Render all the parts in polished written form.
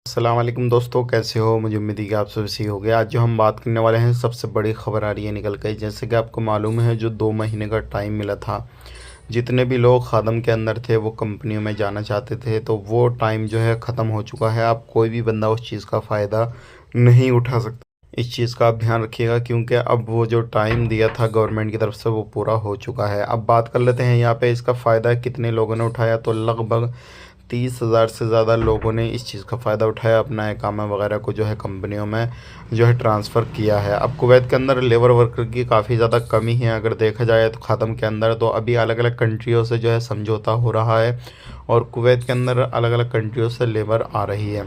अस्सलाम वालेकुम दोस्तों, कैसे हो। मुझे उम्मीद है कि आप सब सही हो गए। आज जो हम बात करने वाले हैं, सबसे बड़ी खबर आ रही है निकल कर। जैसे कि आपको मालूम है, जो 2 महीने का टाइम मिला था, जितने भी लोग खादम के अंदर थे वो कंपनियों में जाना चाहते थे, तो वो टाइम जो है ख़त्म हो चुका है। अब कोई भी बंदा उस चीज़ का फ़ायदा नहीं उठा सकता। इस चीज़ का आप ध्यान रखिएगा, क्योंकि अब वो जो टाइम दिया था गवर्नमेंट की तरफ से वो पूरा हो चुका है। अब बात कर लेते हैं यहाँ पे इसका फ़ायदा कितने लोगों ने उठाया। तो लगभग 30,000 से ज़्यादा लोगों ने इस चीज़ का फ़ायदा उठाया, अपना इकामा वगैरह को जो है कंपनियों में जो है ट्रांसफ़र किया है। अब कुवैत के अंदर लेबर वर्कर की काफ़ी ज़्यादा कमी है अगर देखा जाए तो ख़त्म के अंदर। तो अभी अलग अलग कंट्रियों से जो है समझौता हो रहा है और कुवैत के अंदर अलग अलग कंट्रियों से लेबर आ रही है।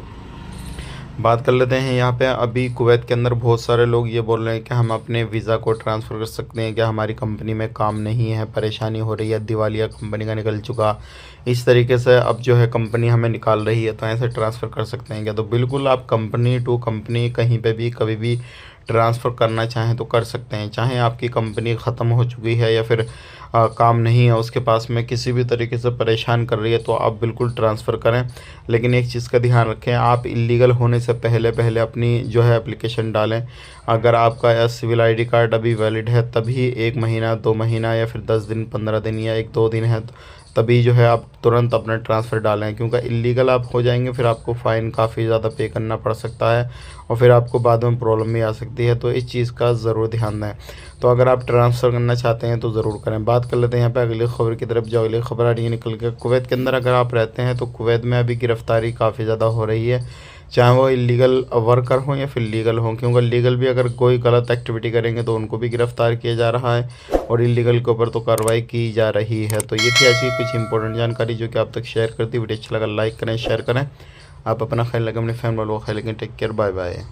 बात कर लेते हैं यहाँ पे। अभी कुवैत के अंदर बहुत सारे लोग ये बोल रहे हैं कि हम अपने वीज़ा को ट्रांसफ़र कर सकते हैं क्या, हमारी कंपनी में काम नहीं है, परेशानी हो रही है, दिवालिया कंपनी का निकल चुका, इस तरीके से अब जो है कंपनी हमें निकाल रही है, तो ऐसे ट्रांसफ़र कर सकते हैं क्या। तो बिल्कुल आप कंपनी टू कंपनी कहीं पे भी कभी भी ट्रांसफ़र करना चाहें तो कर सकते हैं। चाहे आपकी कंपनी ख़त्म हो चुकी है या फिर काम नहीं है उसके पास में, किसी भी तरीके से परेशान कर रही है, तो आप बिल्कुल ट्रांसफ़र करें। लेकिन एक चीज़ का ध्यान रखें, आप इलीगल होने से पहले पहले अपनी जो है एप्लीकेशन डालें। अगर आपका सिविल आईडी कार्ड अभी वैलिड है तभी 1 महीना 2 महीना या फिर 10 दिन 15 दिन या 1-2 दिन है, तभी जो है आप तुरंत अपना ट्रांसफ़र डालें। क्योंकि इलीगल आप हो जाएंगे फिर आपको फ़ाइन काफ़ी ज़्यादा पे करना पड़ सकता है और फिर आपको बाद में प्रॉब्लम भी आ सकती है। तो इस चीज़ का ज़रूर ध्यान दें। तो अगर आप ट्रांसफ़र करना चाहते हैं तो ज़रूर करें। बात कर लेते हैं यहाँ पे अगली खबर की तरफ। जो अगली खबर आ रही है निकल के, कुवैत के अंदर अगर आप रहते हैं तो कुवैत में अभी गिरफ़्तारी काफ़ी ज़्यादा हो रही है, चाहे वो इलीगल वर्कर हों या फिर लीगल हों। क्योंकि लीगल भी अगर कोई गलत एक्टिविटी करेंगे तो उनको भी गिरफ़्तार किया जा रहा है और इलीगल के ऊपर तो कार्रवाई की जा रही है। तो ये थी ऐसी कुछ इंपॉर्टेंट जानकारी जो कि आप तक शेयर करती। वीडियो अच्छा लगा लाइक करें, शेयर करें। आप अपना ख्याल रखें, अपने फैमिली वालों का ख्याल रखें। Take care, bye bye.